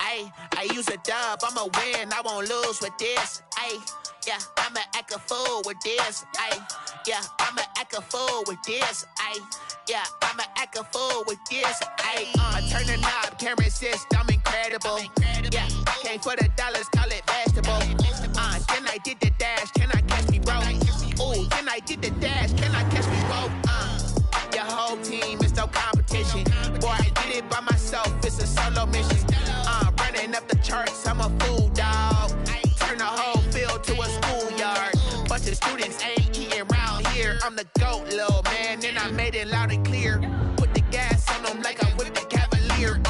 I use a dub, I'ma win, I won't lose with this. Yeah, I'ma act a fool with this. Yeah, I'ma act a fool with this. Yeah, I'ma act a fool with this. I turn the knob, can't resist, I'm incredible. Yeah, came for the dollars, call it vegetable. Then I did the dash, can I catch me, bro? Ooh, then I did the dash, can I catch me, bro? Your whole team is no competition. Boy, I did it by myself, it's a solo mission. Running up the charts, I'm a fool, dog. Turn the whole field to a schoolyard. Bunch of students ain't eating round here. I'm the GOAT, little man, and I made it loud and clear. Put the gas on them like I'm with the Cavalier.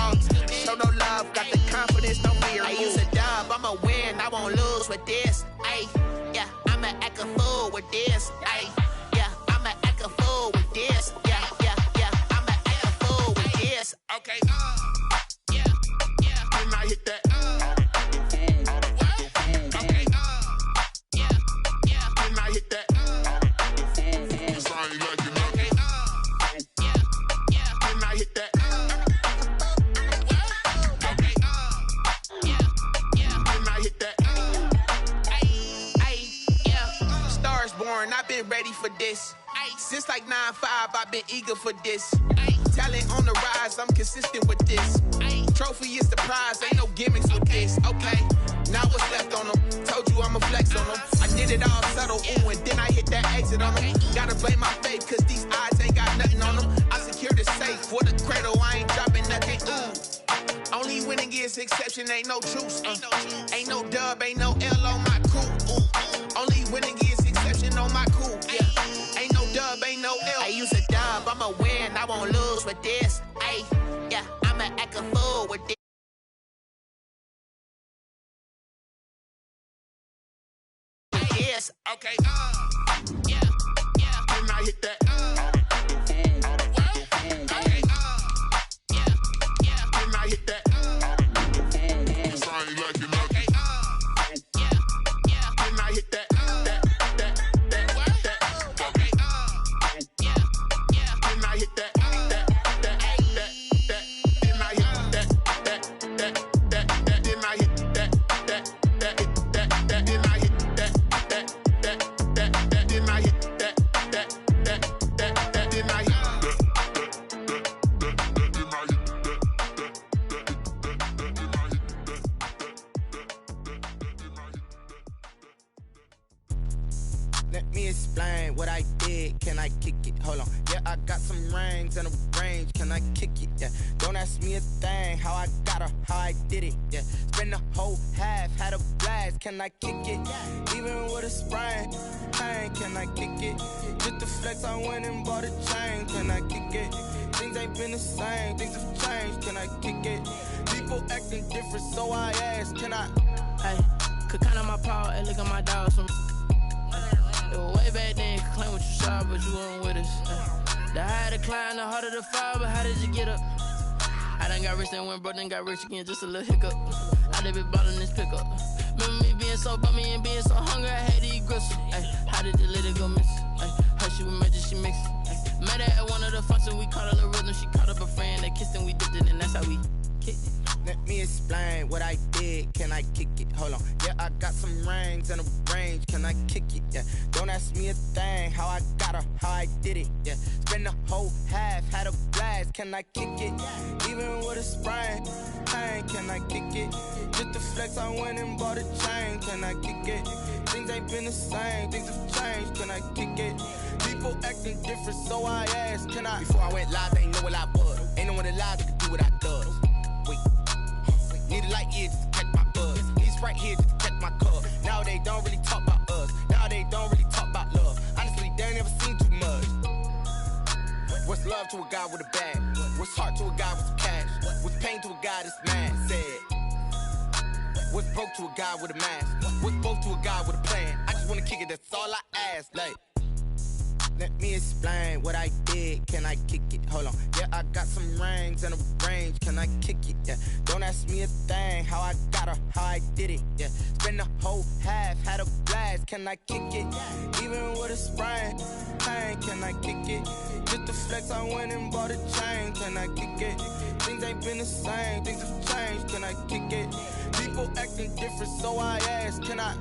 Show no love, got the confidence, no fear. I use a dub, I'ma win, I won't lose with this. Yeah, I'ma act a fool with this. Yeah, I'ma act a fool with this. Yeah, I'ma act a fool with this. Okay, yeah, when I hit that. Okay, yeah, when I hit that. I've been ready for this. Since like 9-5, I've been eager for this. Talent on the rise, I'm consistent with this. Trophy is the prize, ain't no gimmicks with this. Okay, now what's left on them? Told you I'ma flex on them. I did it all subtle, ooh, and then I hit that exit on them. Gotta blame my faith, cause these odds ain't got nothing on them. I secured the safe for the cradle, I ain't dropping nothing, ooh. Only winning is exception, ain't no truce. Ain't no dub, ain't no L on my crew. Only winning is exception on my crew. Yeah, ain't no dub, ain't no L. I use a dub, I'ma win, I won't lose with this. Yeah, I'ma act a fool with this. Yes, okay. Yeah, when I hit that. Okay. Yeah, when I hit that. I ain't like it. Okay. Yeah, when I hit that. Let me explain what I did. Can I kick it? Hold on. Yeah, I got some rings and a range. Can I kick it? Yeah. Don't ask me a thing. How I got her, how I did it. Yeah. Spend the whole half, had a blast. Can I kick it? Even with a sprain. Hey, can I kick it? Just the flex, I went and bought a chain. Can I kick it? Things ain't been the same. Things have changed. Can I kick it? People acting different, so I asked. Can I? Hey, could count on my power and look at my dogs from. Way back then, you could claim what you saw, but you weren't with us. The higher the climb, the harder the fall, but how did you get up? I done got rich and went broke, then got rich again, just a little hiccup. I done been ballin' this pickup. Remember me being so bummy and being so hungry, I had to eat gristle. How did the lady go miss? Her she was magic, she mixed. Met her at one of the functions, we caught her the rhythm. She caught up a friend, they kissed and we dipped it, and that's how we kicked it. Let me explain what I did. Can I kick it? Hold on. Yeah, I got some rings and a range. Can I kick it? Yeah. Don't ask me a thing. How I got her, how I did it. Yeah. Spend the whole half, had a blast. Can I kick it? Even with a sprain. Hey, can I kick it? Just the flex, I went and bought a chain. Can I kick it? Things ain't been the same. Things have changed. Can I kick it? People acting different, so I asked. Can I? Before I went live, they ain't know what I was. Ain't no one alive that could do what I does. Wait. Need a light here just to catch my buzz. Need right here just to catch my cup. Now they don't really talk about us. Now they don't really talk about love. Honestly, they ain't never seen too much. What's love to a guy with a bag? What's heart to a guy with some cash? What's pain to a guy that's mad? Said. What's broke to a guy with a mask? What's both to a guy with a plan? I just wanna kick it, that's all I ask. Like, let me explain what I did. Can I kick it? Hold on. Yeah, I got some rings and a range. Can I kick it? Yeah. Don't ask me a thing. How I got her, how I did it. Yeah. Spend the whole half, had a blast. Can I kick it? Even with a sprain. Hey, can I kick it? Just the flex, I went and bought a chain. Can I kick it? Things ain't been the same, things have changed. Can I kick it? People acting different, so I asked, can I?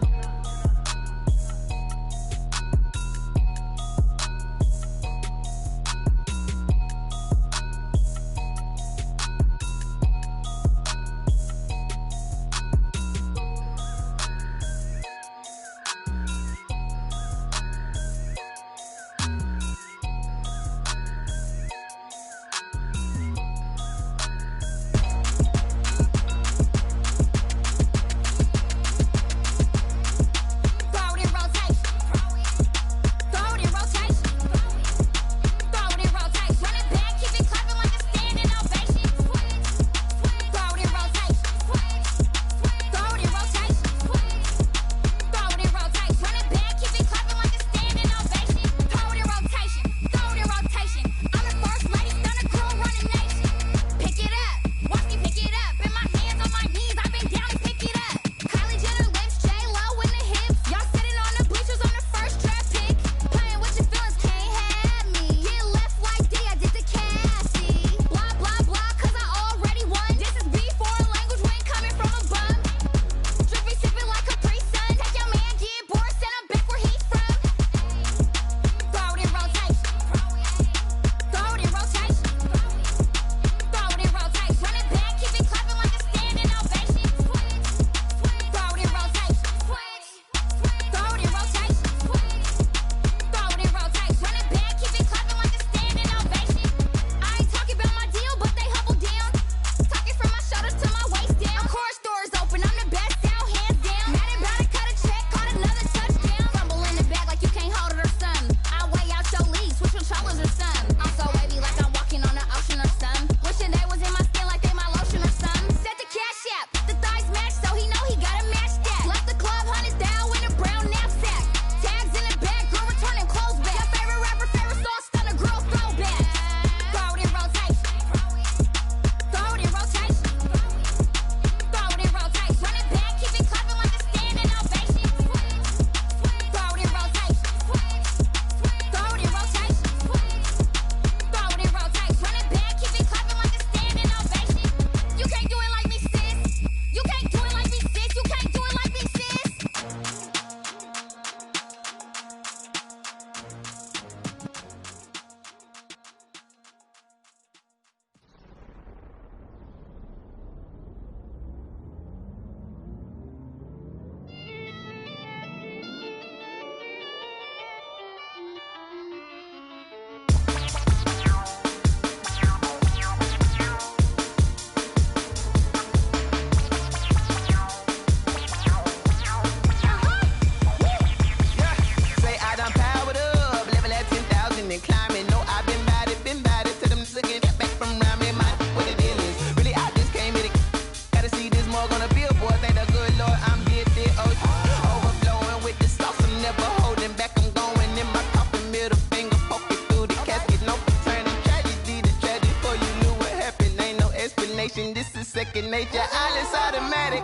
Second nature, all is automatic.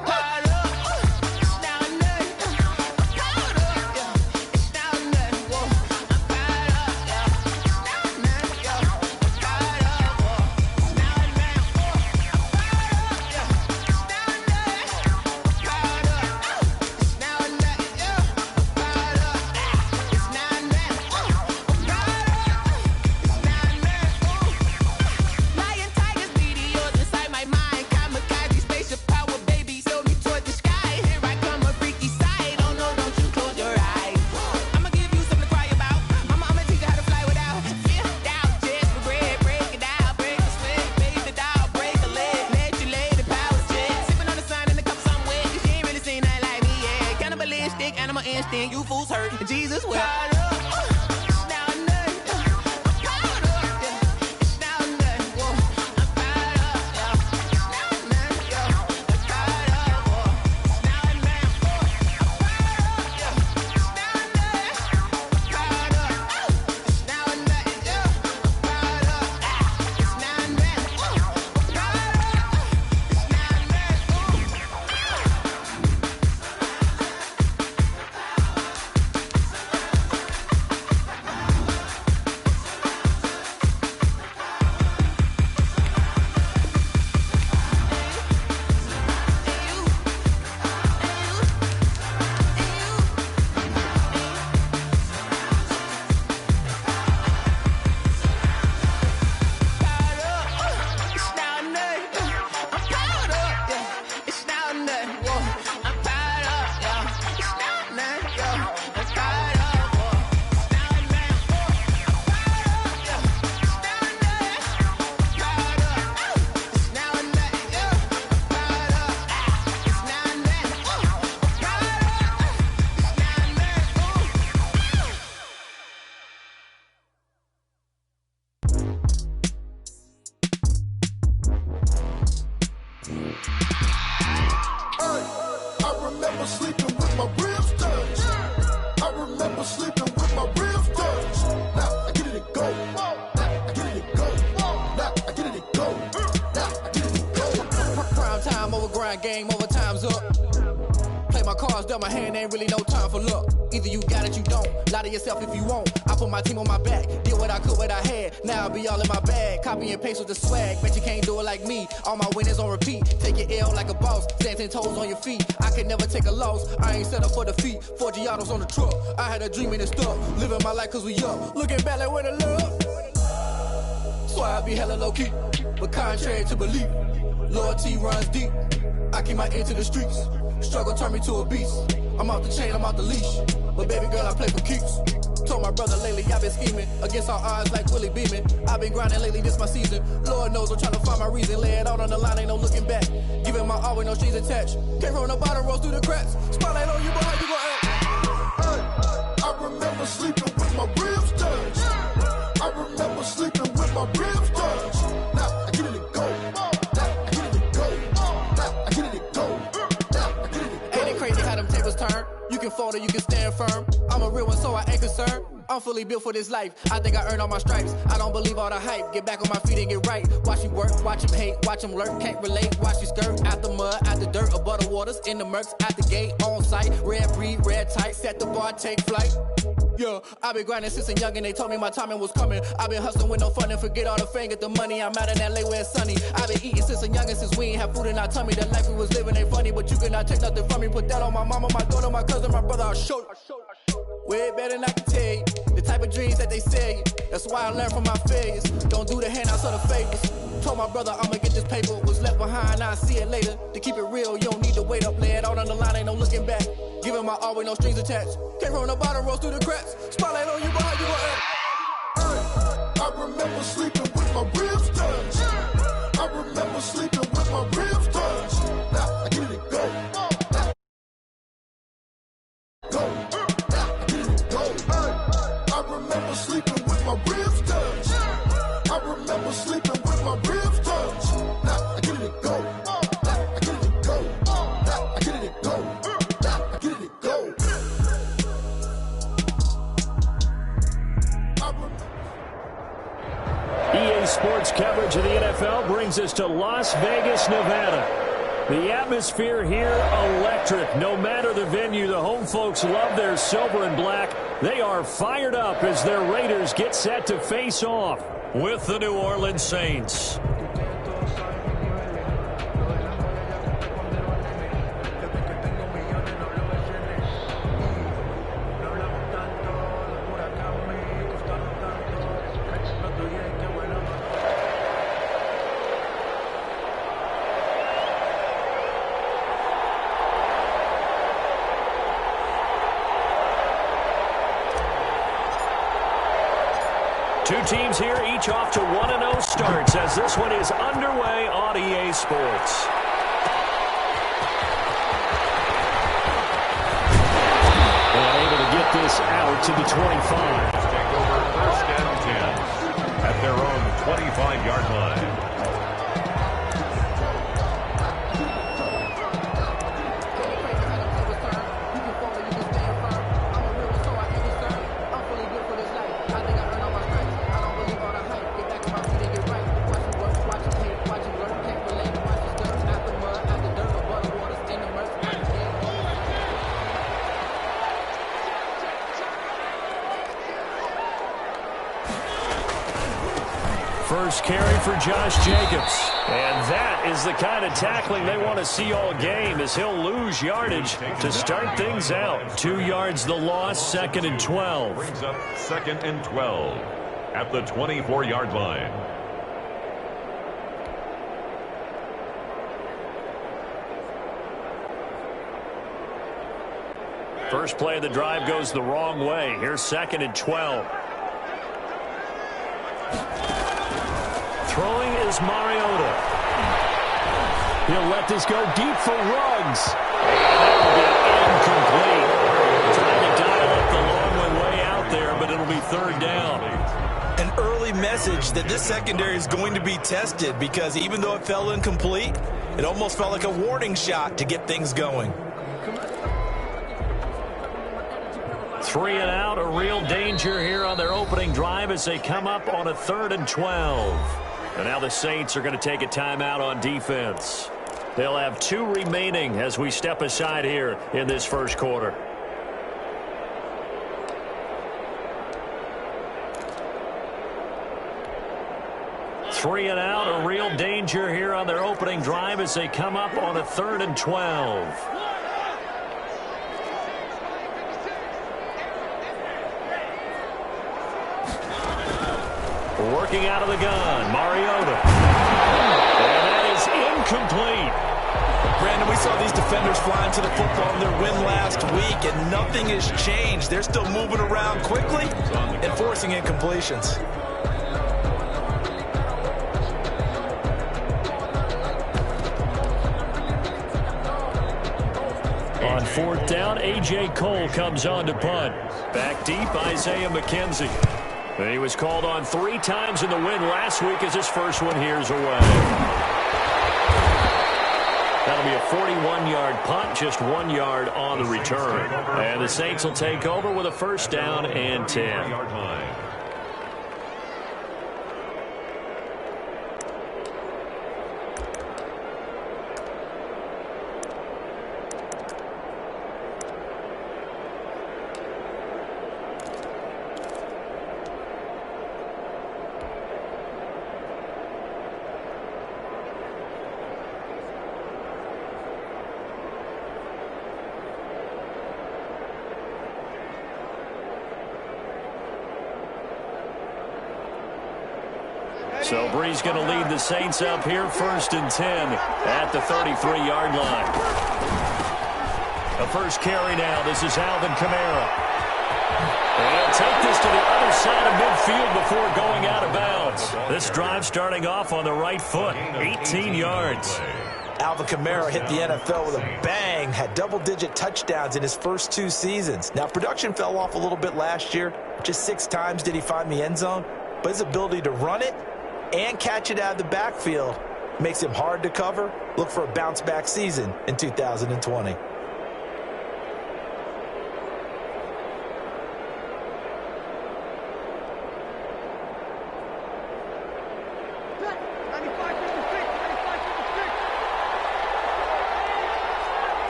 Lion, tigers, meteors inside my mind. Kamikaze, spaceship power, baby, show me towards grind game, overtime's up. Play my cards, dealt my hand, ain't really no time for luck. Either you got it, you don't. Lie to yourself if you won't. I put my team on my back, did what I could, what I had. Now I'll be all in my bag, copy and paste with the swag. Bet you can't do it like me. All my winners on repeat. Take your L like a boss, stand 10 toes on your feet. I could never take a loss. I ain't set up for defeat. 4 Giottos on the truck. I had a dream and it stuck. Living my life cause we up. Looking back like where the love. So I be hella low key, but contrary to belief, loyalty runs deep. I keep my ear to the streets. Struggle turned me to a beast. I'm off the chain, I'm off the leash. But baby girl, I play for keeps. Told my brother lately I've been scheming against all odds like Willie Beeman. I've been grinding lately, this my season. Lord knows I'm trying to find my reason. Lay it out on the line, ain't no looking back. Giving my all with no strings attached. Came from the bottom, rose through the cracks. Spotlight on you, but how you gon' act? I remember sleeping with my ribs touched. I remember sleeping with my ribs touched. Now I get it to go. Now I get it to go. Now I get it to go. Now I get it to go. Ain't it crazy how them tables turn? You can fold or you can stand firm. I'm a real one, so I ain't concerned. I'm fully built for this life. I think I earned all my stripes. I don't believe all the hype. Get back on my feet and get right. Watch you work, watch him hate, watch him lurk. Can't relate, watch you skirt. Out the mud, out the dirt, above the waters, in the murks, out the gate, on site. Red breed, red tight, set the bar, take flight. Yeah, I've been grinding since a youngin', they told me my timing was coming. I've been hustling with no fun and forget all the fame, get the money. I'm out in LA where it's sunny. I've been eating since a youngin', since we ain't have food in our tummy. The life we was living ain't funny, but you cannot take nothing from me. Put that on my mama, my daughter, my cousin, my brother, I'll show you. Way better than I can tell you. The type of dreams that they sell you. That's why I learned from my failures. Don't do the handouts or the favors. Told my brother I'ma get this paper. Was left behind, I'll see it later. To keep it real, you don't need to wait up. Lay it out on the line, ain't no looking back. Giving my all with no strings attached. Came from the bottom, rose through the cracks. Spotlight on you, but how you gon' act? I remember sleeping with my ribs touched. I remember sleeping with my ribs touched. Now I get it to go. Go. Now I get it to go. I remember sleeping with my ribs touched. I remember sleeping with my ribs touched. Now I get it to go. Now I get it to go. Now I get it to go. Now I get it to go. EA Sports coverage of the NFL brings us to Las Vegas, Nevada. The atmosphere here, electric. No matter the venue, the home folks love their silver and black. They are fired up as their Raiders get set to face off with the New Orleans Saints. Two teams here, each off to 1-0 starts as this one is underway on EA Sports. And able to get this out to the 25. Take over 1st and 10 at their own 25-yard line. First carry for Josh Jacobs. And that is the kind of tackling they want to see all game as he'll lose yardage to start things out. 2 yards the loss, 2nd and 12. Brings up 2nd and 12 at the 24-yard line. First play of the drive goes the wrong way. Here's 2nd and 12. Throwing is Mariota. He'll let this go deep for Ruggs. And that will be incomplete. Trying to dial up the long one way out there, but it'll be 3rd down. An early message that this secondary is going to be tested because even though it fell incomplete, it almost felt like a warning shot to get things going. 3 and out, a real danger here on their opening drive as they come up on a 3rd and 12. And now the Saints are going to take a timeout on defense. They'll have 2 remaining as we step aside here in this first quarter. Three and out, a real danger here on their opening drive as they come up on a 3rd and 12. Working out of the gun, Mariota. And that is incomplete. Brandon, we saw these defenders flying to the football in their win last week, and nothing has changed. They're still moving around quickly and forcing incompletions. On 4th down, A.J. Cole comes on to punt. Back deep, Isaiah McKenzie. And he was called on 3 times in the win last week as his first one here's away. That'll be a 41-yard punt, just 1 yard on the return. And the Saints will take over with a 1st down and 10. So Bree's going to lead the Saints up here, 1st and 10 at the 33-yard line. The first carry now. This is Alvin Kamara. And take this to the other side of midfield before going out of bounds. This drive starting off on the right foot, 18 yards. Alvin Kamara hit the NFL with a bang, had double-digit touchdowns in his first 2 seasons. Now, production fell off a little bit last year. Just 6 times did he find the end zone. But his ability to run it and catch it out of the backfield makes him hard to cover. Look for a bounce-back season in 2020.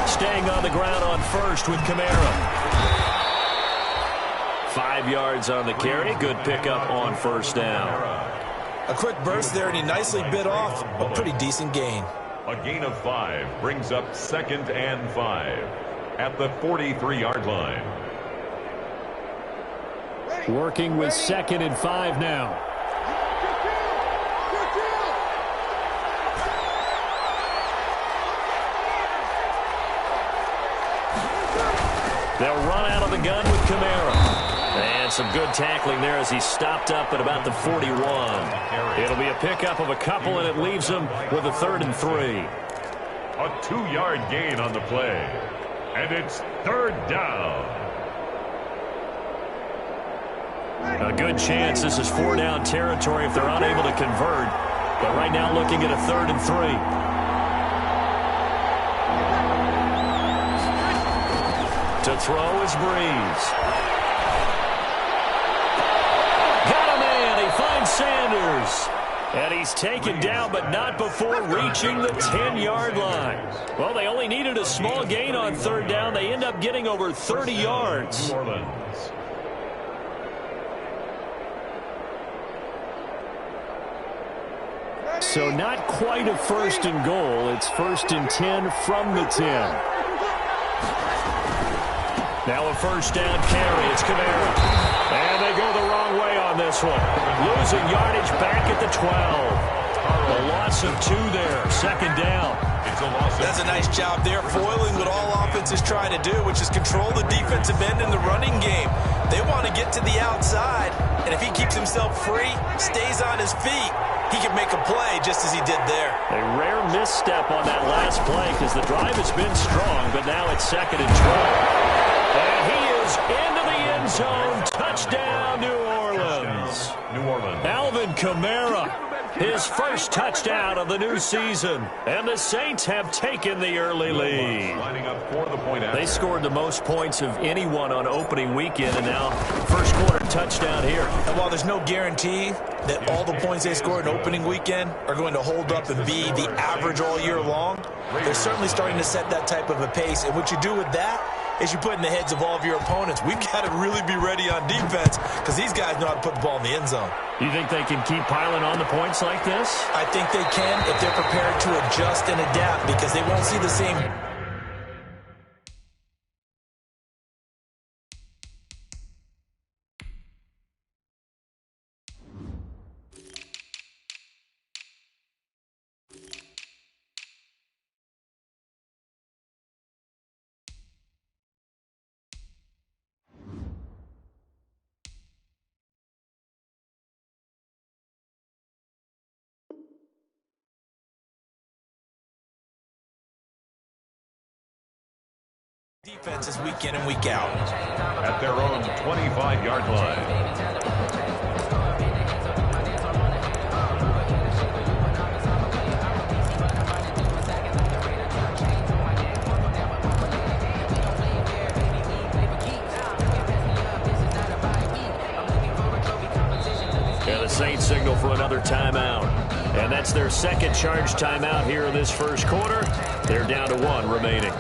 Staying on the ground on 1st with Kamara. 5 yards on the carry. Good pickup on 1st down. A quick burst there, and he nicely bit off a pretty decent gain. A gain of 5 brings up 2nd and 5 at the 43-yard line. Working with 2nd and 5 now. They'll run out of the gun with Kamara. And some good tackling there as he stopped up at about the 41. It'll be a pickup of a couple, and it leaves him with a 3rd and 3. A 2-yard gain on the play. And it's 3rd down. A good chance this is 4-down territory if they're unable to convert. But right now looking at a 3rd and 3. To throw is Breeze. Got a man. He finds Sanders. And he's taken down, but not before reaching the 10-yard line. Well, they only needed a small gain on 3rd down. They end up getting over 30 yards. New Orleans. So not quite a 1st and goal. It's 1st and 10 from the 10. Now a 1st down carry. It's Kamara. And they go the wrong way on this one. Losing yardage back at the 12. A loss of 2 there. 2nd down. That's a nice job there, foiling what all offenses try to do, which is control the defensive end in the running game. They want to get to the outside, and if he keeps himself free, stays on his feet, he can make a play just as he did there. A rare misstep on that last play because the drive has been strong, but now it's 2nd and 12. And he is into the end zone. Touchdown, New Orleans. New Orleans. Alvin Kamara his first touchdown of the new season. And the Saints have taken the early lead. They scored the most points of anyone on opening weekend, and now first quarter touchdown here. And while there's no guarantee that all the points they scored in opening weekend are going to hold up and be the average all year long, they're certainly starting to set that type of a pace. And what you do with that is you put in the heads of all of your opponents, we've got to really be ready on defense because these guys know how to put the ball in the end zone. You think they can keep piling on the points like this? I think they can if they're prepared to adjust and adapt, because they won't see the same. Defenses week in and week out. At their own 25-yard line. Yeah, the Saints signal for another timeout. And that's their second charge timeout here in this first quarter. They're down to one remaining.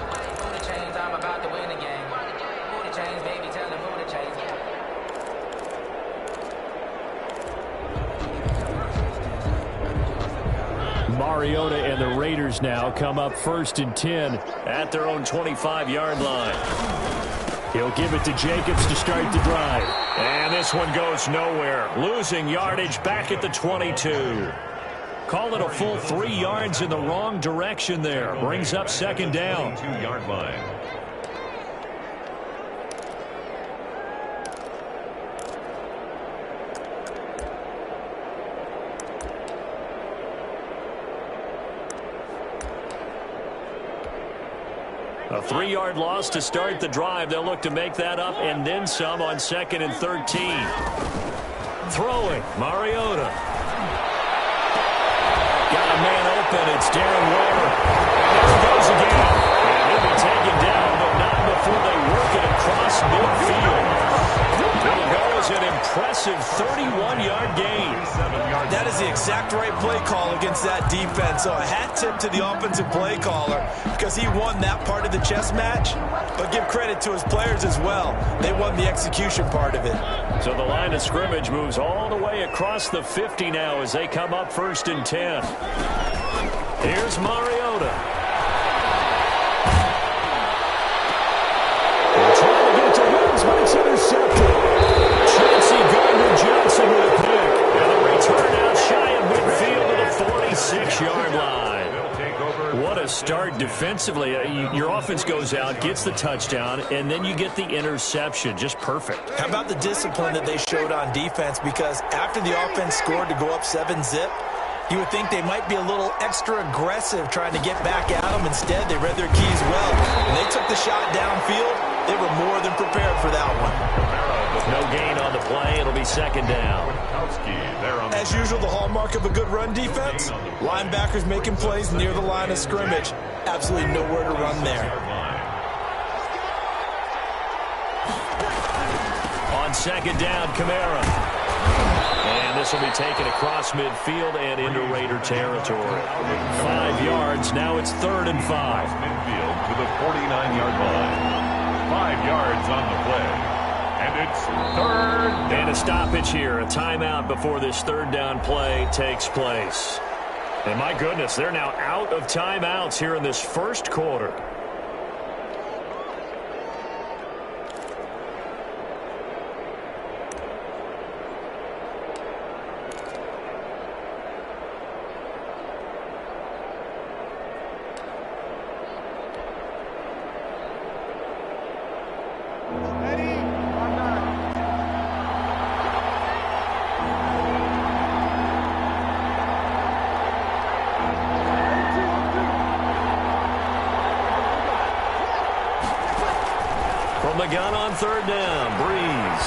Mariota and the Raiders now come up 1st and 10 at their own 25-yard line. He'll give it to Jacobs to start the drive. And this one goes nowhere. Losing yardage back at the 22. Call it a full 3 yards in the wrong direction there. Brings up second down. 2-yard line. A 3-yard loss to start the drive. They'll look to make that up and then some on 2nd and 13. Throwing, Mariota. Got a man open. It's Darren Waller. There he goes again. And he'll be taken down, but not before they work it across midfield. There goes an impressive 31-yard gain. That is the exact right play call against that defense. So a hat tip to the offensive play caller because he won that part of the chess match. But give credit to his players as well. They won the execution part of it. So the line of scrimmage moves all the way across the 50 now as they come up 1st and 10. Here's Mariota. They're trying to get to Woods, but it's intercepted. Chauncey Gardner-Johnson with a pick. And the return out shy of midfield to the 46-yard line. What a start defensively. Your offense goes out, gets the touchdown, and then you get the interception. Just perfect. How about the discipline that they showed on defense? Because after the offense scored to go up 7-zip, you would think they might be a little extra aggressive trying to get back at them. Instead, they read their keys well. When they took the shot downfield, they were more than prepared for that one. No gain on the play. It'll be second down. As usual, the hallmark of a good run defense, linebackers making plays near the line of scrimmage. Absolutely nowhere to run there. On second down, Kamara. And this will be taken across midfield and into Raider territory. 5 yards. Now it's 3rd and 5. Midfield to the 49-yard line. 5 yards on the play. And it's 3rd. And a stoppage here. A timeout before this 3rd down play takes place. And my goodness, they're now out of timeouts here in this first quarter. From the gun on 3rd down, Breeze.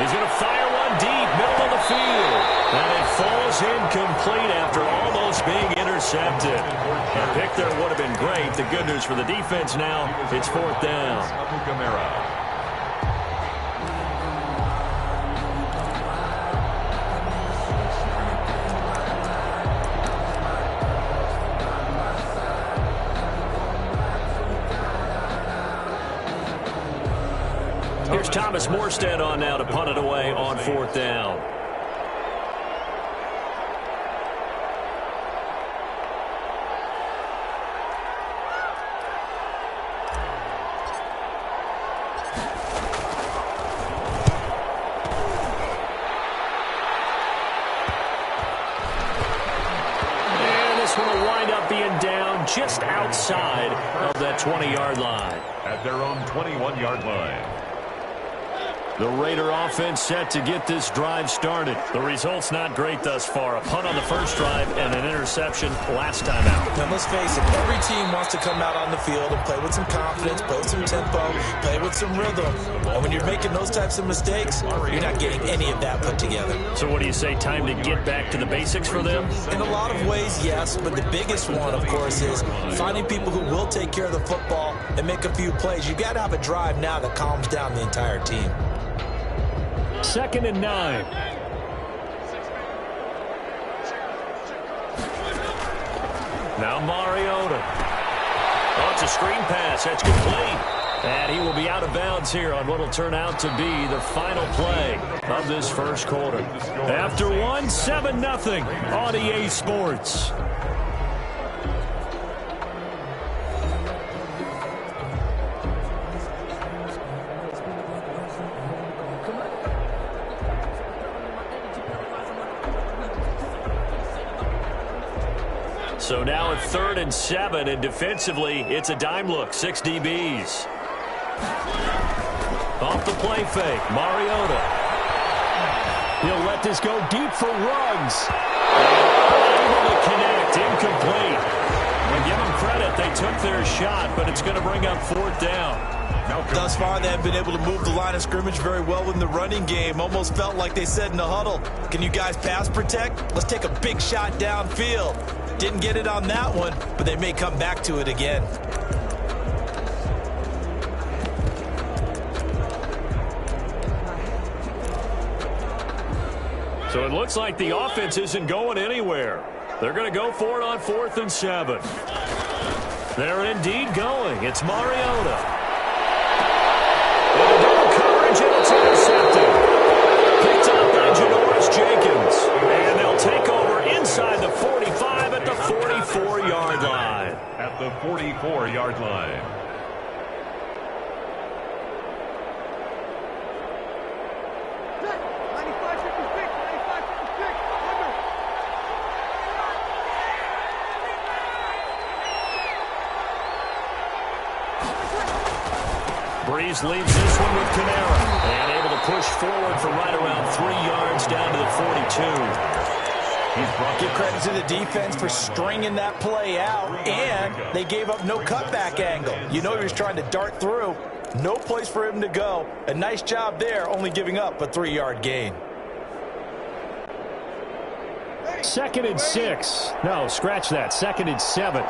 He's going to fire one going deep, middle of the field. And it falls incomplete after almost being intercepted. A pick there would have been great. The good news for the defense now, it's 4th down. Here's Thomas Morstead on now to punt it away on 4th down. And this one will wind up being down just outside of that 20-yard line. At their own 21-yard line. The Raider offense set to get this drive started. The result's not great thus far. A punt on the first drive and an interception last time out. Now, let's face it, every team wants to come out on the field and play with some confidence, play with some tempo, play with some rhythm. And when you're making those types of mistakes, you're not getting any of that put together. So what do you say, time to get back to the basics for them? In a lot of ways, yes, but the biggest one, of course, is finding people who will take care of the football and make a few plays. You've got to have a drive now that calms down the entire team. 2nd and 9. Now Mariota. Oh, it's a screen pass. That's complete. And he will be out of bounds here on what will turn out to be the final play of this first quarter. After one, 7-0 on EA Sports. So now at 3rd and 7, and defensively, it's a dime look. 6 DBs. Off the play fake, Mariota. He'll let this go deep for Ruggs. Able to connect, incomplete. And give them credit, they took their shot, but it's going to bring up 4th down. Thus far, they have been able to move the line of scrimmage very well in the running game. Almost felt like they said in the huddle, can you guys pass protect? Let's take a big shot downfield. Didn't get it on that one, but they may come back to it again. So it looks like the offense isn't going anywhere. They're going to go for it on 4th and 7. They're indeed going. It's Mariota. Double coverage, and it's intercepted. Picked up by Janoris Jenkins. And they'll take over inside the 45 at the 44-yard line. At the 44-yard line. Breeze leaves this one with Kamara. And able to push forward from right around 3 yards down to the 42. Give credit to the defense for stringing that play out, and they gave up no cutback angle. You know he was trying to dart through. No place for him to go. A nice job there, only giving up a 3-yard gain. 2nd and 6. No, scratch that. 2nd and 7.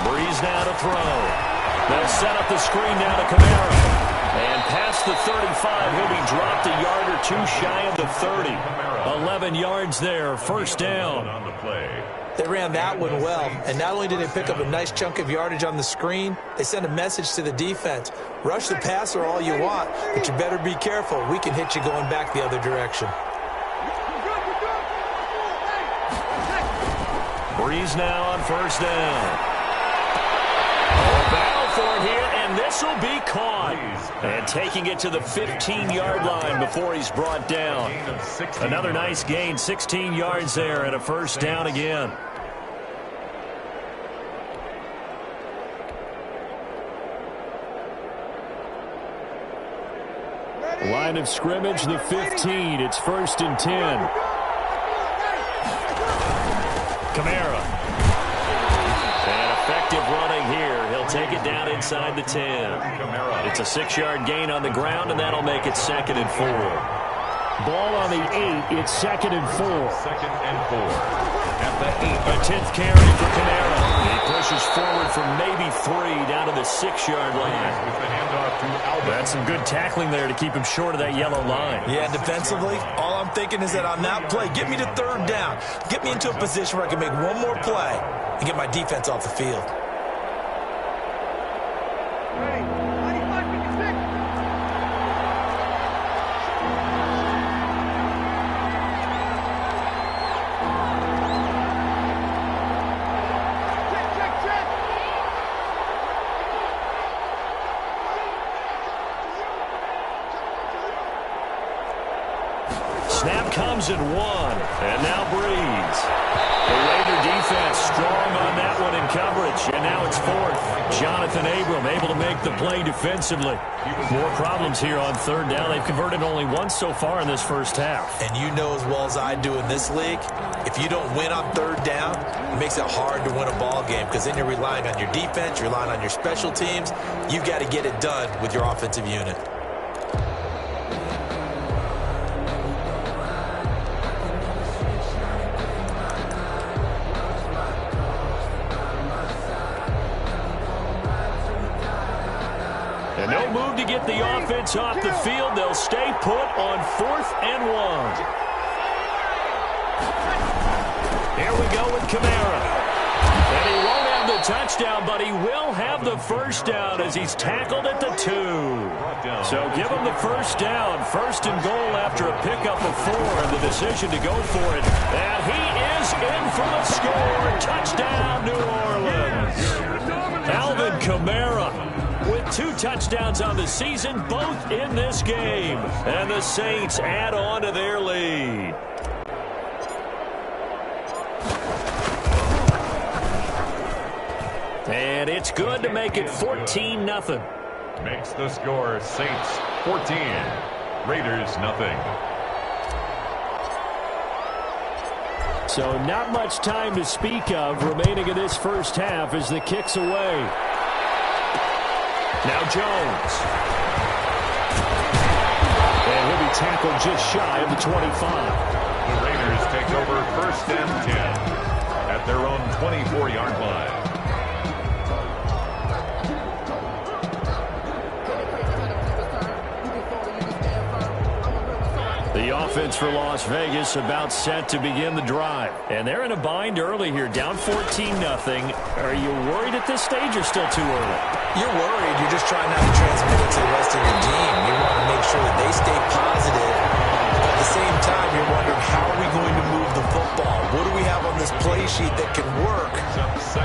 Breeze now to throw. They'll set up the screen now to Kamara. And past the 35, he'll be dropped a yard or two shy of the 30. 11 yards there, 1st down. On the play. They ran that one well, and not only did they pick up a nice chunk of yardage on the screen, they sent a message to the defense. Rush the passer all you want, but you better be careful. We can hit you going back the other direction. Breeze now on 1st down. Battle for it here, and this will be caught. And taking it to the 15-yard line before he's brought down. Another nice gain, 16 yards there, and a 1st down again. Line of scrimmage, the 15. It's 1st and 10. Kamara. And effective running here. He'll take it down inside the 10. It's a 6-yard gain on the ground, and that'll make it 2nd and 4. Ball on the 8. It's 2nd and 4. 2nd and 4. At the 8. A 10th carry for Kamara. He pushes forward for maybe 3 down to the 6-yard line. With the handoff to Alvin. That's some good tackling there to keep him short of that yellow line. Yeah, defensively, all I'm thinking is that on that play, get me to 3rd down. Get me into a position where I can make one more play and get my defense off the field. Snap comes at 1, and now Breeze. The Raider defense strong on that one in coverage, and now it's 4th. Jonathan Abram able to make the play defensively. More problems here on 3rd down. They've converted only once so far in this first half. And you know as well as I do in this league, if you don't win on 3rd down, it makes it hard to win a ball game because then you're relying on your defense, you're relying on your special teams. You've got to get it done with your offensive unit. And no move to get the offense off the field. They'll stay put on 4th and 1. Here we go with Kamara. And he won't have the touchdown, but he will have the first down as he's tackled at the 2. So give him the first down. 1st and goal after a pickup of 4 and the decision to go for it. And he is in for the score. Touchdown, New Orleans. Alvin Kamara with 2 touchdowns on the season, both in this game. And the Saints add on to their lead. And it's good to make it 14-0. Makes the score Saints 14, Raiders nothing. So not much time to speak of remaining in this first half as the kick's away. Now Jones. And he'll be tackled just shy of the 25. The Raiders take over 1st and 10 at their own 24-yard line. The offense for Las Vegas about set to begin the drive. And they're in a bind early here, down 14-0. Are you worried at this stage or still too early? You're worried. You're just trying not to transmit it to the rest of your team. You want to make sure that they stay positive. At the same time, you're wondering, how are we going to move the football? What do we have on this play sheet that can work?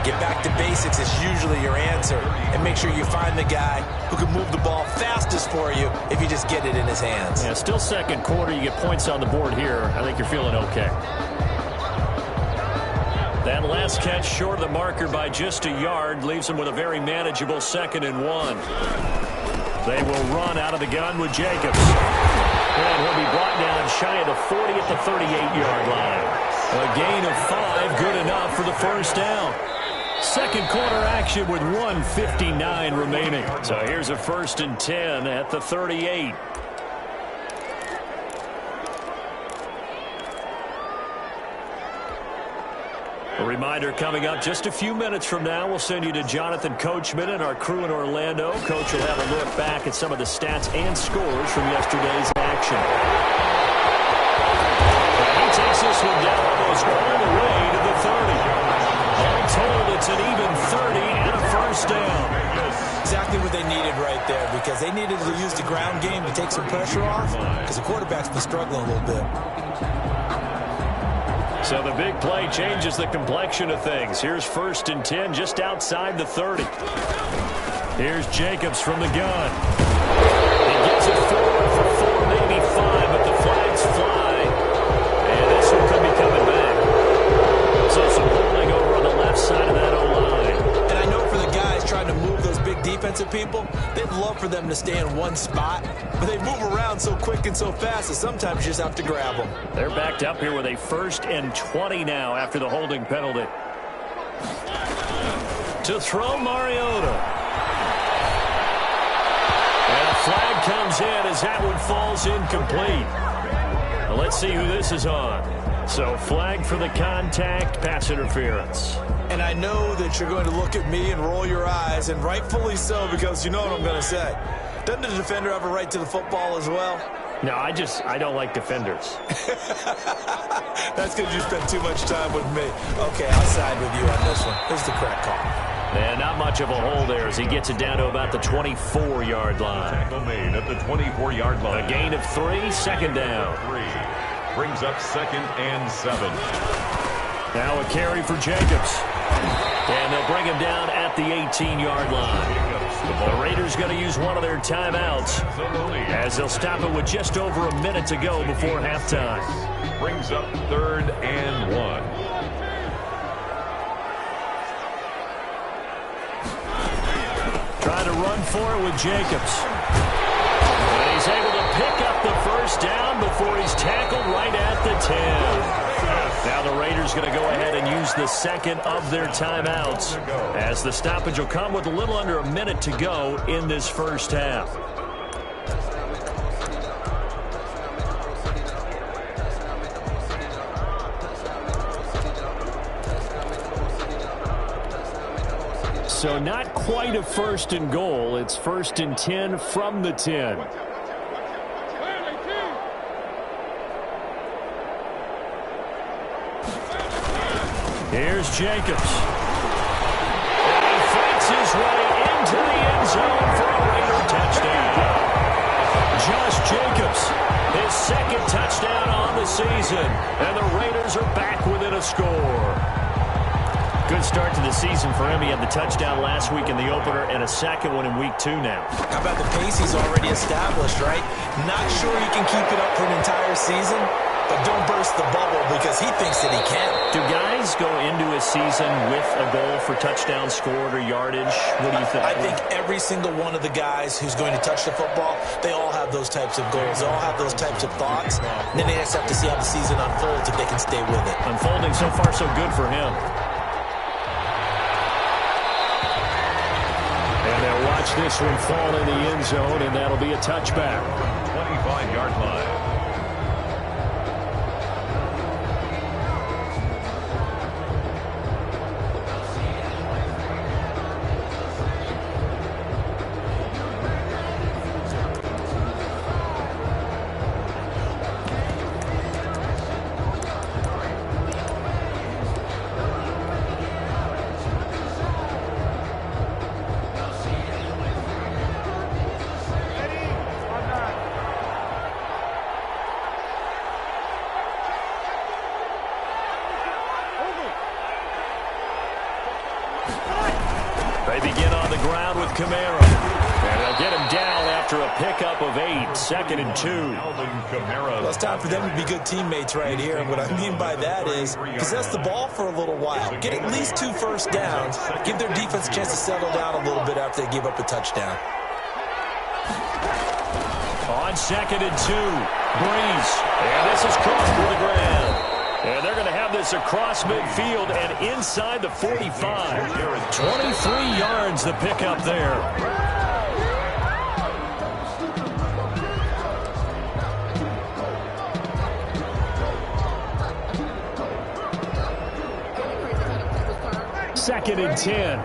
Get back to basics is usually your answer. And make sure you find the guy who can move the ball fastest for you if you just get it in his hands. Yeah, still 2nd quarter. You get points on the board here. I think you're feeling okay. That last catch short of the marker by just a yard leaves them with a very manageable 2nd and 1. They will run out of the gun with Jacobs. And he'll be brought down shy of the 40 at the 38-yard line. A gain of 5, good enough for the first down. 2nd quarter action with 1:59 remaining. So here's a 1st and 10 at the 38. A reminder coming up just a few minutes from now, we'll send you to Jonathan Coachman and our crew in Orlando. Coach will have a look back at some of the stats and scores from yesterday's action. And he takes this one down almost all the way to the 30. All told, it's an even 30 and a first down. Exactly what they needed right there, because they needed to use the ground game to take some pressure off, because the quarterback's been struggling a little bit. So the big play changes the complexion of things. Here's 1st and 10 just outside the 30. Here's Jacobs from the gun. He gets it forward for 4, maybe 5, but the flags fly. And this one could be coming back. So some holding over on the left side of that O-line. And I know for the guys trying to move those big defensive people, they'd love for them to stay in one spot, but they move around so quick and so fast that sometimes you just have to grab them. They're backed up here with a 1st and 20 now after the holding penalty. To throw, Mariota. And a flag comes in as that one falls incomplete. Well, let's see who this is on. So flag for the contact, pass interference. And I know that you're going to look at me and roll your eyes, and rightfully so, because you know what I'm going to say. Doesn't the defender have a right to the football as well? No, I don't like defenders. That's because you spent too much time with me. Okay, I'll side with you on this one. Here's the correct call. And not much of a hole there as he gets it down to about the 24-yard line. Tackle made at the 24-yard line. A gain of 3, second down. 3 brings up 2nd and 7. Now a carry for Jacobs. And they'll bring him down at the 18-yard line. The Raiders going to use one of their timeouts as they'll stop it with just over a minute to go before halftime. Brings up 3rd and 1. Trying to run for it with Jacobs. And he's able to pick up the first down before he's tackled right at the 10. Now the Raiders going to go ahead and use the second of their timeouts as the stoppage will come with a little under a minute to go in this first half. So not quite a 1st and goal. It's 1st and 10 from the 10. Here's Jacobs. And he fights his way into the end zone for a Raider touchdown. Josh Jacobs, his 2nd touchdown on the season. And the Raiders are back within a score. Good start to the season for him. He had the touchdown last week in the opener and a 2nd one in week 2 now. How about the pace he's already established, right? Not sure he can keep it up for an entire season, but don't burst the bubble because he thinks that he can. Do guys go into a season with a goal for touchdown scored or yardage? What do you think? I think every single one of the guys who's going to touch the football, they all have those types of goals. They all have those types of thoughts. And then they just have to see how the season unfolds if they can stay with it. Unfolding so far so good for him. And they'll watch this one fall in the end zone, and that'll be a touchback. 25-yard line. They begin on the ground with Kamara. And they'll get him down after a pickup of 8, 2nd and 2. Well, it's time for them to be good teammates right here. And what I mean by that is possess the ball for a little while. Get at least 2 first downs. Give their defense a chance to settle down a little bit after they give up a touchdown. On 2nd and 2, Breeze. And this is crossed for the ground. And they're going to have this across midfield and inside the 45. 23 yards the pickup there. Second and 10.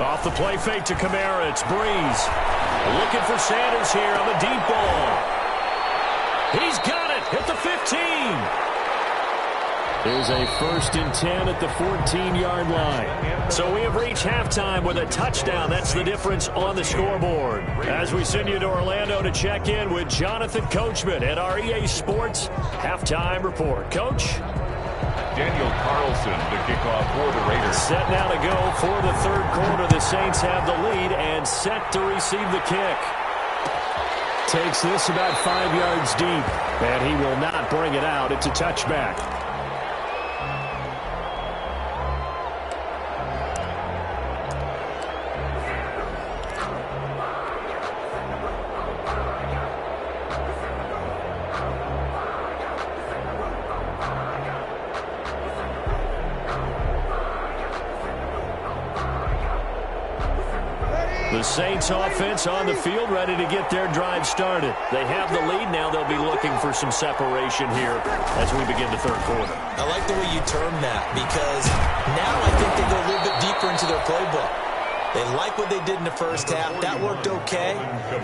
Off the play fake to Kamara. It's Breeze. Looking for Sanders here on the deep ball. He's got it at the 15. There's a 1st and 10 at the 14-yard line. So we have reached halftime with a touchdown. That's the difference on the scoreboard. As we send you to Orlando to check in with Jonathan Coachman at our EA Sports Halftime Report. Coach? Daniel Carlson to kick off for the Raiders. Set now to go for the 3rd quarter. The Saints have the lead and set to receive the kick. Takes this about 5 yards deep, and he will not bring it out. It's a touchback. The Saints offense on the field, ready to get their drive started. They have the lead now. They'll be looking for some separation here as we begin the third quarter. I like the way you term that, because now I think they go a little bit deeper into their playbook. They like what they did in the first half. That worked okay.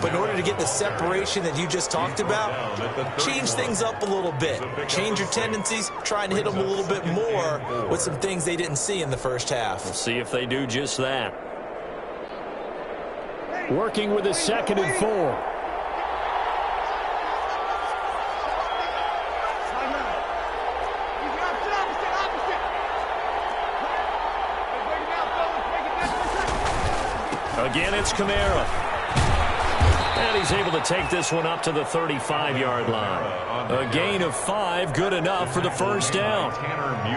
But in order to get the separation that you just talked about, change things up a little bit. Change your tendencies. Try and hit them a little bit more with some things they didn't see in the first half. We'll see if they do just that. Working with a 2nd and 4. Again, it's Kamara. And he's able to take this one up to the 35-yard line. A gain of 5, good enough for the first down.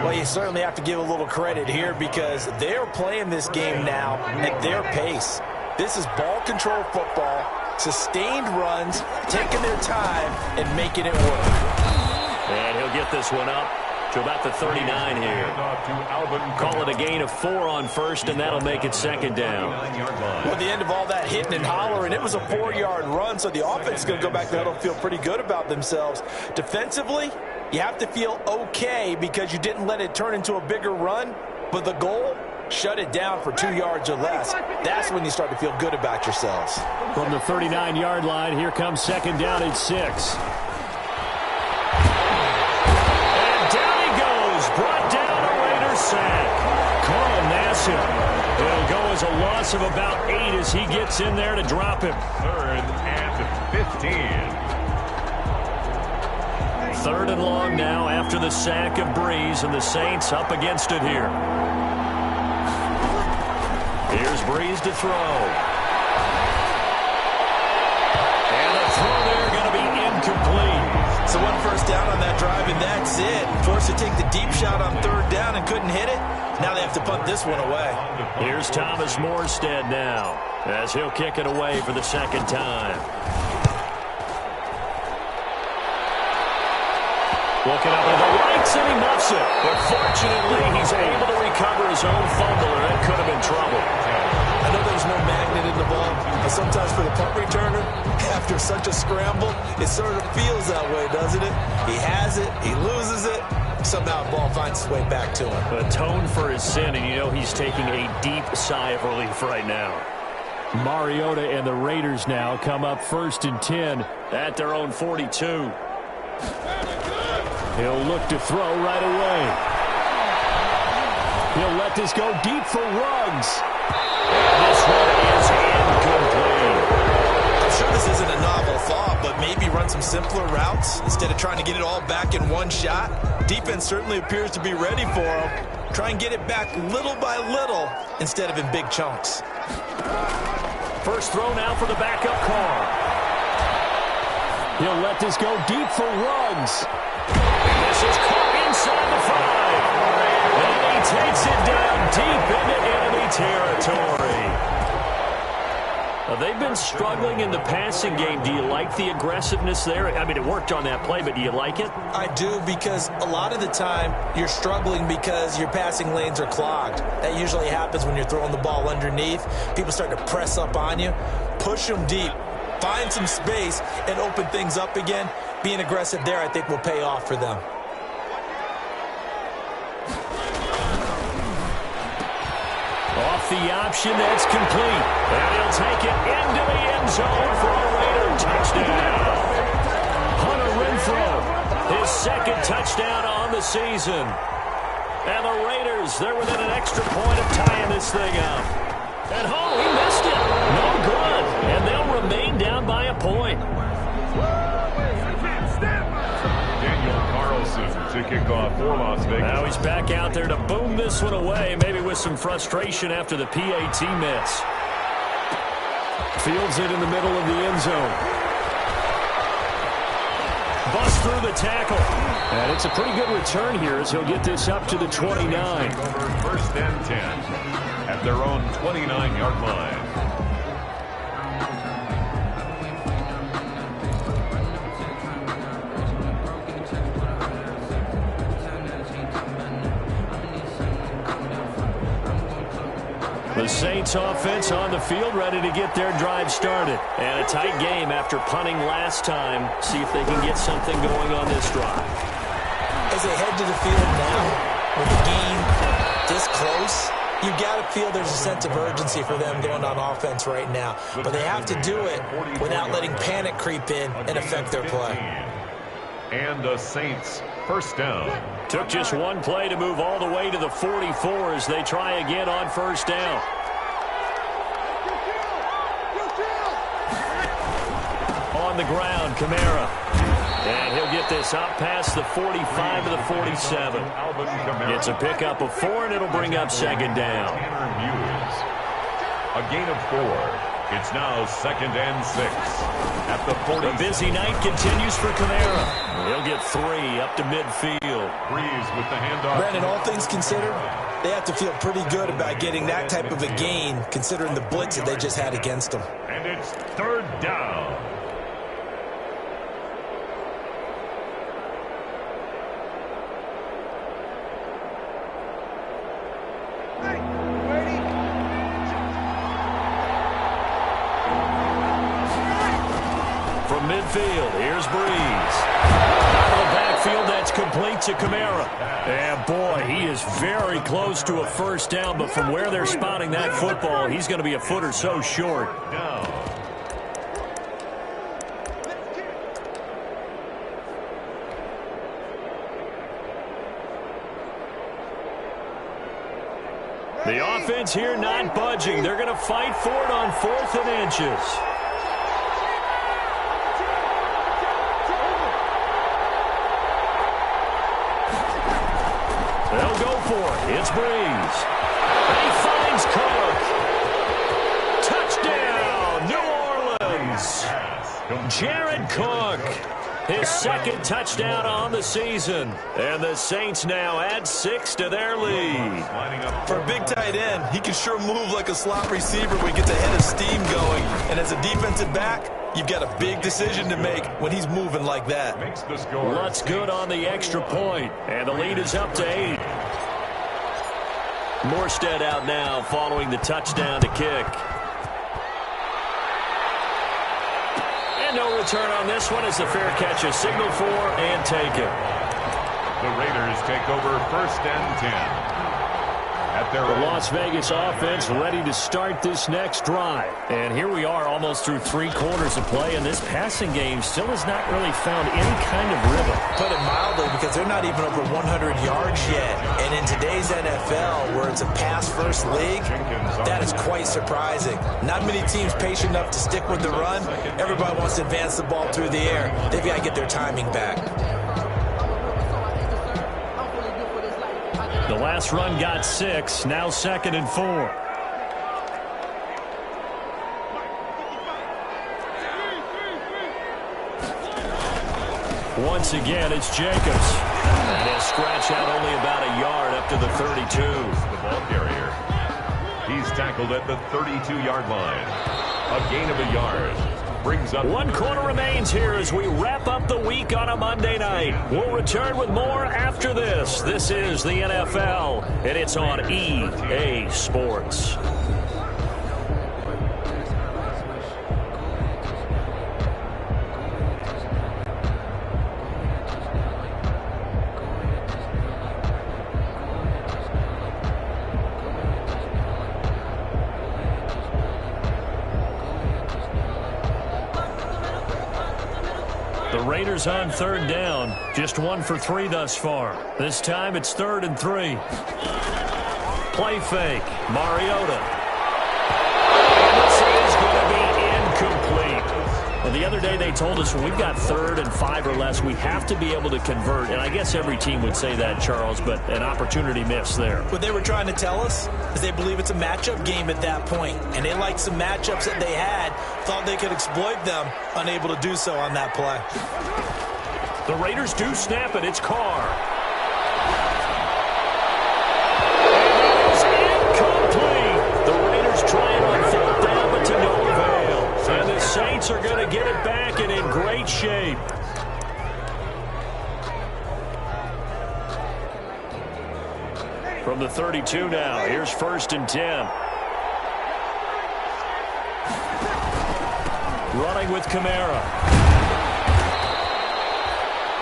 Well, you certainly have to give a little credit here because they're playing this game now at their pace. This is ball control football, sustained runs, taking their time and making it work. And he'll get this one up to about the 39 here. Call it a gain of 4 on first, and that'll make it 2nd down. Well, at the end of all that hitting and hollering, it was a 4-yard run, so the offense is going to go back there and feel pretty good about themselves. Defensively, you have to feel okay because you didn't let it turn into a bigger run, but the goal, shut it down for 2 yards or less. That's when you start to feel good about yourselves. From the 39-yard line, here comes 2nd down and 6. Brought down a Raiders sack. Carl Nassib. It'll go as a loss of about 8 as he gets in there to drop him. 3rd and 15. 3rd and long now after the sack of Breeze, and the Saints up against it here. Here's Breeze to throw. And the throw there going to be incomplete. So 1 first down on that drive, and that's it. Forced to take the deep shot on 3rd down and couldn't hit it. Now they have to punt this one away. Here's Thomas Morstead now as he'll kick it away for the 2nd time. Looking up at the lights, and he muffs it. But fortunately, he's able to recover his own fumble, or that could have been trouble. I know there's no magnet in the ball, but sometimes for the punt returner, after such a scramble, it sort of feels that way, doesn't it? He has it, he loses it, somehow the ball finds its way back to him. Atone for his sin, and you know he's taking a deep sigh of relief right now. Mariota and the Raiders now come up 1st and 10 at their own 42. He'll look to throw right away. He'll let this go deep for Ruggs. This one is incomplete. I'm sure this isn't a novel thought, but maybe run some simpler routes instead of trying to get it all back in one shot. Defense certainly appears to be ready for him. Try and get it back little by little instead of in big chunks. First throw now for the backup Carr. He'll let this go deep for Ruggs. This is caught inside the 5. And he takes it down deep into enemy territory. They've been struggling in the passing game. Do you like the aggressiveness there? I mean, it worked on that play, but do you like it? I do, because a lot of the time you're struggling because your passing lanes are clogged. That usually happens when you're throwing the ball underneath. People start to press up on you. Push them deep. Find some space and open things up again. Being aggressive there, I think, will pay off for them. Off the option, that's complete. And he'll take it into the end zone for a Raider touchdown. Hunter Renfrow, his 2nd touchdown on the season. And the Raiders, they're within an extra point of tying this thing up. And he missed it. No good. And they'll remain down by a point. To kick off for Las Vegas. Now he's back out there to boom this one away, maybe with some frustration after the PAT miss. Fields it in the middle of the end zone. Bust through the tackle. And it's a pretty good return here as he'll get this up to the 29. 1st and 10 at their own 29-yard line. The Saints offense on the field, ready to get their drive started. And a tight game after punting last time. See if they can get something going on this drive. As they head to the field now, with the game this close, you've got to feel there's a sense of urgency for them going on offense right now. But they have to do it without letting panic creep in and affect their play. And the Saints first down. Took just one play to move all the way to the 44 as they try again on first down. On the ground, Kamara. And he'll get this up past the 45 to the 47. It's a pickup of 4, and it'll bring up second down. A gain of 4. It's now 2nd and 6 at the 40. The busy night continues for Kamara. He'll get 3 up to midfield. Breeze with the handoff. Brandon, all things considered, they have to feel pretty good about getting that type of a gain, considering the blitz that they just had against them. And it's 3rd down. From midfield, here's Breeze. Out of the backfield, that's complete to Kamara. And boy, he is very close to a first down, but from where they're spotting that football, he's going to be a foot or so short. The offense here not budging. They're going to fight for it on 4th and inches. They'll go for it. It's Breeze. He finds Cook. Touchdown, New Orleans. Jared Cook. His 2nd touchdown on the season. And the Saints now add 6 to their lead. For a big tight end, he can sure move like a slot receiver when he gets a head of steam going. And as a defensive back, you've got a big decision to make when he's moving like that. Lutz good on the extra point. And the lead is up to 8. Morstead out now following the touchdown to kick. No return on this one as the fair catch is signaled for and taken. The Raiders take over 1st and 10. At their the Las Vegas offense ready to start this next drive. And here we are almost through 3 quarters of play, and this passing game still has not really found any kind of rhythm. Put it mildly, because they're not even over 100 yards yet. And in today's NFL, where it's a pass-first league, that is quite surprising. Not many teams patient enough to stick with the run. Everybody wants to advance the ball through the air. They've got to get their timing back. The last run got 6, now 2nd and 4. Once again, it's Jacobs. And he'll scratch out only about a yard up to the 32. The ball carrier. He's tackled at the 32-yard line. A gain of a yard. Brings up 1 quarter remains here as we wrap up the week on a Monday night. We'll return with more after this. This is the NFL, and it's on EA Sports. Raiders on 3rd down. Just 1 for 3 thus far. This time it's 3rd and 3. Play fake. Mariota. This is going to be incomplete. Well, the other day they told us when we've got 3rd and 5 or less, we have to be able to convert. And I guess every team would say that, Charles, but an opportunity missed there. What they were trying to tell us is they believe it's a matchup game at that point. And they liked some matchups that they had, thought they could exploit them, unable to do so on that play. The Raiders do snap it. It's Carr. It's incomplete. The Raiders trying on 4th down, but to no avail. And the Saints are going to get it back and in great shape. From the 32 now, here's 1st and 10. running with Kamara.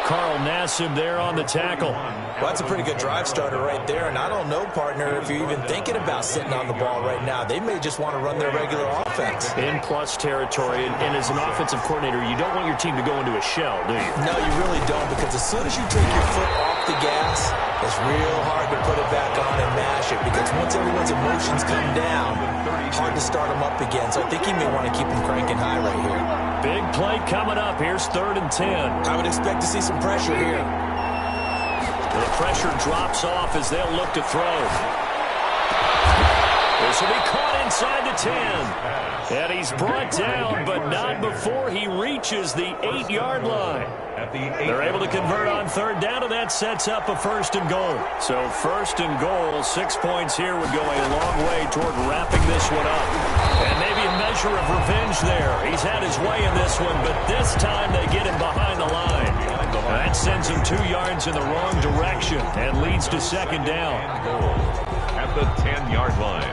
Carl Nassib there on the tackle. Well, that's a pretty good drive starter right there, and I don't know, partner, if you're even thinking about sitting on the ball right now. They may just want to run their regular offense. In plus territory, and as an offensive coordinator, you don't want your team to go into a shell, do you? No, you really don't, because as soon as you take your foot off the gas, it's real hard to put it back on and mash it, because once everyone's emotions come down, hard to start them up again. So I think he may want to keep them cranking high right here. Big play coming up. Here's 3rd and 10. I would expect to see some pressure here. The pressure drops off as they'll look to throw. This will be caught inside the 10. And he's brought down, but not before he reaches the 8-yard line. They're able to convert on 3rd down, and that sets up a 1st and goal. So 1st and goal, 6 points here would go a long way toward wrapping this one up. And maybe a measure of revenge there. He's had his way in this one, but this time they get him behind the line. That sends him 2 yards in the wrong direction and leads to 2nd down. At the 10-yard line.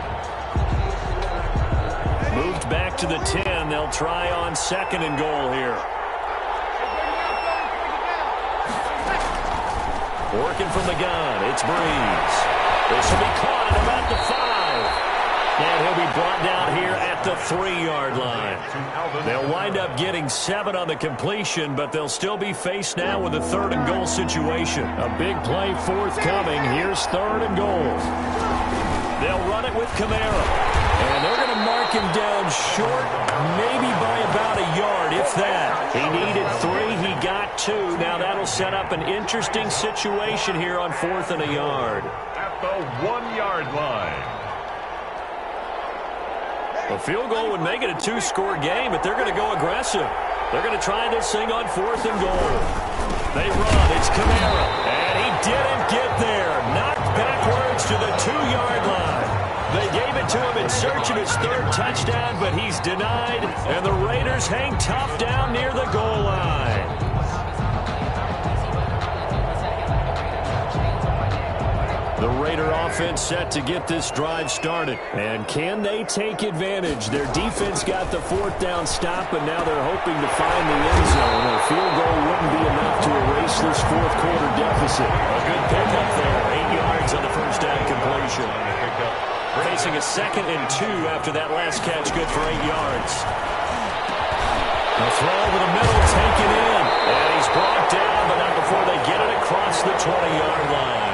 Moved back to the 10. They'll try on 2nd and goal here. Working from the gun, it's Breeze. This will be caught at about the 5. And he'll be brought down here at the 3-yard line. They'll wind up getting 7 on the completion, but they'll still be faced now with a 3rd and goal situation. A big play forthcoming. Here's 3rd and goal. They'll run it with Kamara. And they're going to mark him down short, maybe by about a yard, if that. He needed 3. He got 2. Now that'll set up an interesting situation here on 4th and a yard. At the 1-yard line. A field goal would make it a 2-score game, but they're going to go aggressive. They're going to try this thing on 4th and goal. They run. It's Kamara. And he didn't get there. Knocked backwards to the 2-yard line. They gave it to him in search of his 3rd touchdown, but he's denied. And the Raiders hang tough down near the goal line. The Raider offense set to get this drive started. And can they take advantage? Their defense got the 4th down stop, but now they're hoping to find the end zone. A field goal wouldn't be enough to erase this 4th quarter deficit. A good pickup there. 8 yards on the 1st down completion. Facing a 2nd and 2 after that last catch, good for 8 yards. A throw over the middle, taken in. And he's brought down, but not before they get it across the 20-yard line.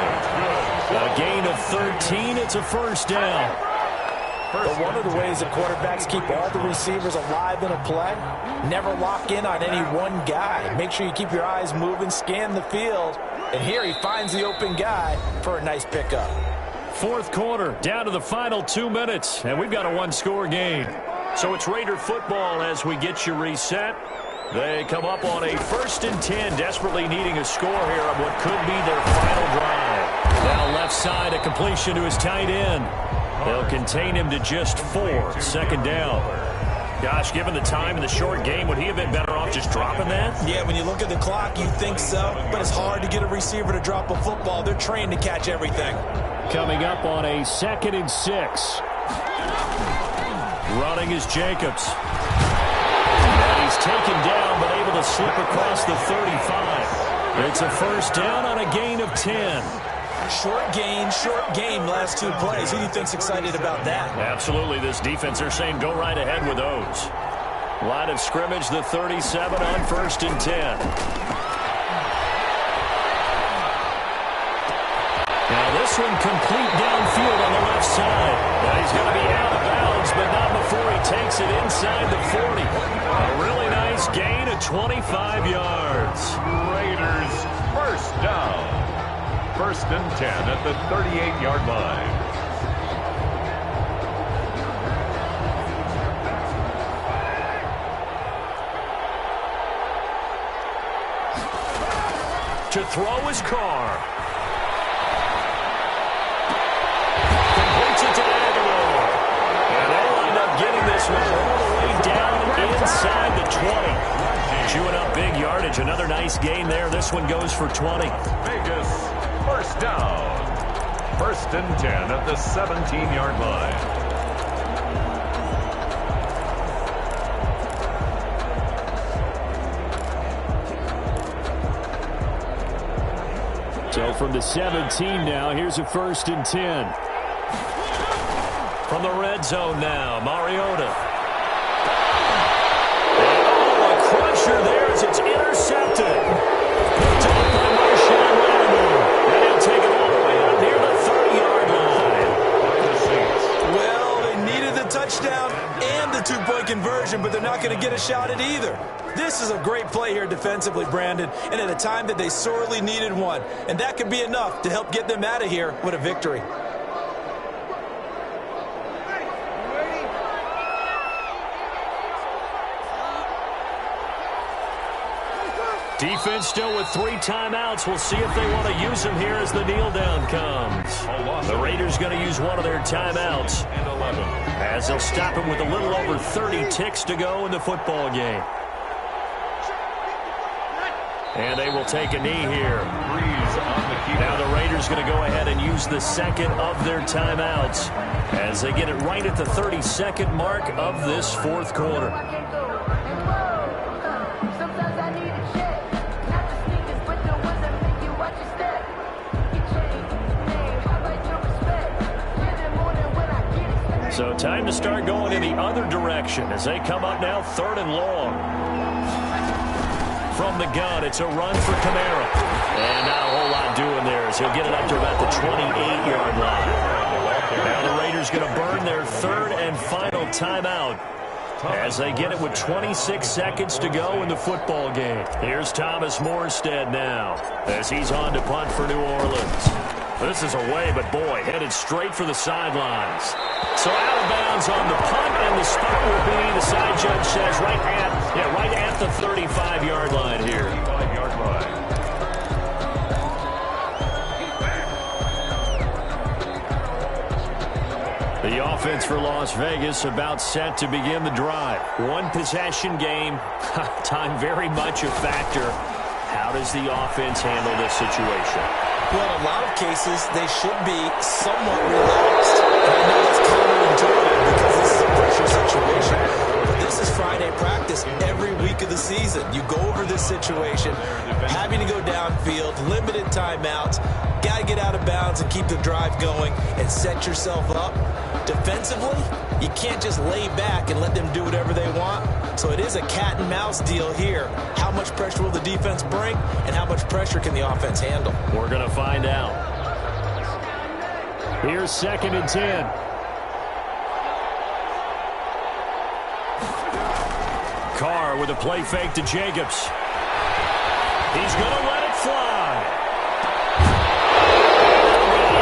A gain of 13, it's a 1st down. But one of the ways that quarterbacks keep all the receivers alive in a play, never lock in on any one guy. Make sure you keep your eyes moving, scan the field. And here he finds the open guy for a nice pickup. 4th quarter, down to the final 2 minutes, and we've got a 1-score game. So it's Raider football as we get you reset. They come up on a 1st and 10, desperately needing a score here on what could be their final drive. Now left side, a completion to his tight end. They'll contain him to just 4, 2nd down. Gosh, given the time in the short game, would he have been better off just dropping that? Yeah, when you look at the clock, you think so. But it's hard to get a receiver to drop a football. They're trained to catch everything. Coming up on a 2nd and 6. Running is Jacobs. And he's taken down, but able to slip across the 35. It's a 1st down on a gain of 10. Short game, last 2 plays. Who do you think's excited about that? Absolutely. This defense, they're saying go right ahead with those. Line of scrimmage, the 37 on 1st and 10. Now this one complete downfield on the left side. Now he's going to be out of bounds, but not before he takes it inside the 40. A really nice gain of 25 yards. Raiders 1st down. 1st and 10 at the 38-yard line. To throw his car. This one all the way down inside the 20. Chewing up big yardage. Another nice gain there. This one goes for 20. Vegas 1st down. 1st and 10 at the 17-yard line. from the 17 now. Here's a 1st and 10. From the red zone now, Mariota. Oh, a crusher there as it's intercepted. Picked up by Marshawn Lattimore. And he'll take it all the way out near the 30-yard line. Well, they needed the touchdown and the 2-point conversion, but they're not going to get a shot at either. This is a great play here defensively, Brandon, and at a time that they sorely needed one. And that could be enough to help get them out of here with a victory. Defense still with 3 timeouts. We'll see if they want to use them here as the kneel down comes. The Raiders going to use one of their timeouts as they'll stop him with a little over 30 ticks to go in the football game. And they will take a knee here. Now the Raiders going to go ahead and use the second of their timeouts as they get it right at the 32nd mark of this 4th quarter. So time to start going in the other direction as they come up now 3rd and long. From the gun, it's a run for Kamara. And not a whole lot doing there as he'll get it up to about the 28-yard line. Now the Raiders going to burn their 3rd and final timeout as they get it with 26 seconds to go in the football game. Here's Thomas Morstead now as he's on to punt for New Orleans. This is away, but boy, headed straight for the sidelines. So out of bounds on the punt, and the spot will be, the side judge says, right at the 35-yard line here. The offense for Las Vegas about set to begin the drive. 1-possession game, time very much a factor. How does the offense handle this situation? Well, in a lot of cases, they should be somewhat relaxed. And I know that's counterintuitive because this is a pressure situation. But this is Friday practice every week of the season. You go over this situation, having to go downfield, limited timeouts, got to get out of bounds and keep the drive going and set yourself up. Defensively, you can't just lay back and let them do whatever they want. So it is a cat and mouse deal here. How much pressure will the defense bring, and how much pressure can the offense handle? We're going to find out. Here's 2nd and 10. Carr with a play fake to Jacobs. He's going to let it fly.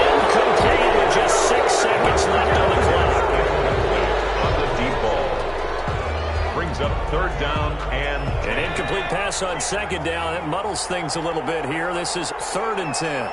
Incomplete with just 6 seconds left on the clock. On the deep ball. Brings up 3rd down and an incomplete pass on 2nd down. That muddles things a little bit here. This is 3rd and 10.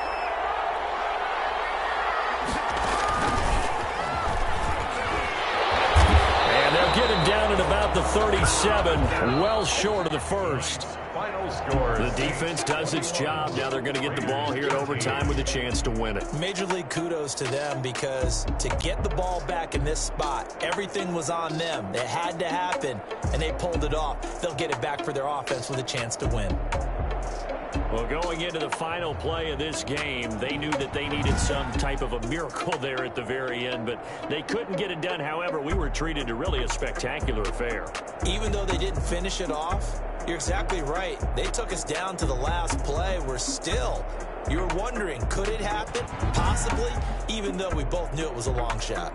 And they'll get him down at about the 37, well short of the 1st. final scores. The defense does its job. Now they're going to get the ball here in overtime with a chance to win it. Major League kudos to them, because to get the ball back in this spot, everything was on them. It had to happen, and they pulled it off. They'll get it back for their offense with a chance to win. Well, going into the final play of this game, they knew that they needed some type of a miracle there at the very end, but they couldn't get it done. However, we were treated to really a spectacular affair. Even though they didn't finish it off, you're exactly right. They took us down to the last play. We're still, you were wondering, could it happen? Possibly, even though we both knew it was a long shot.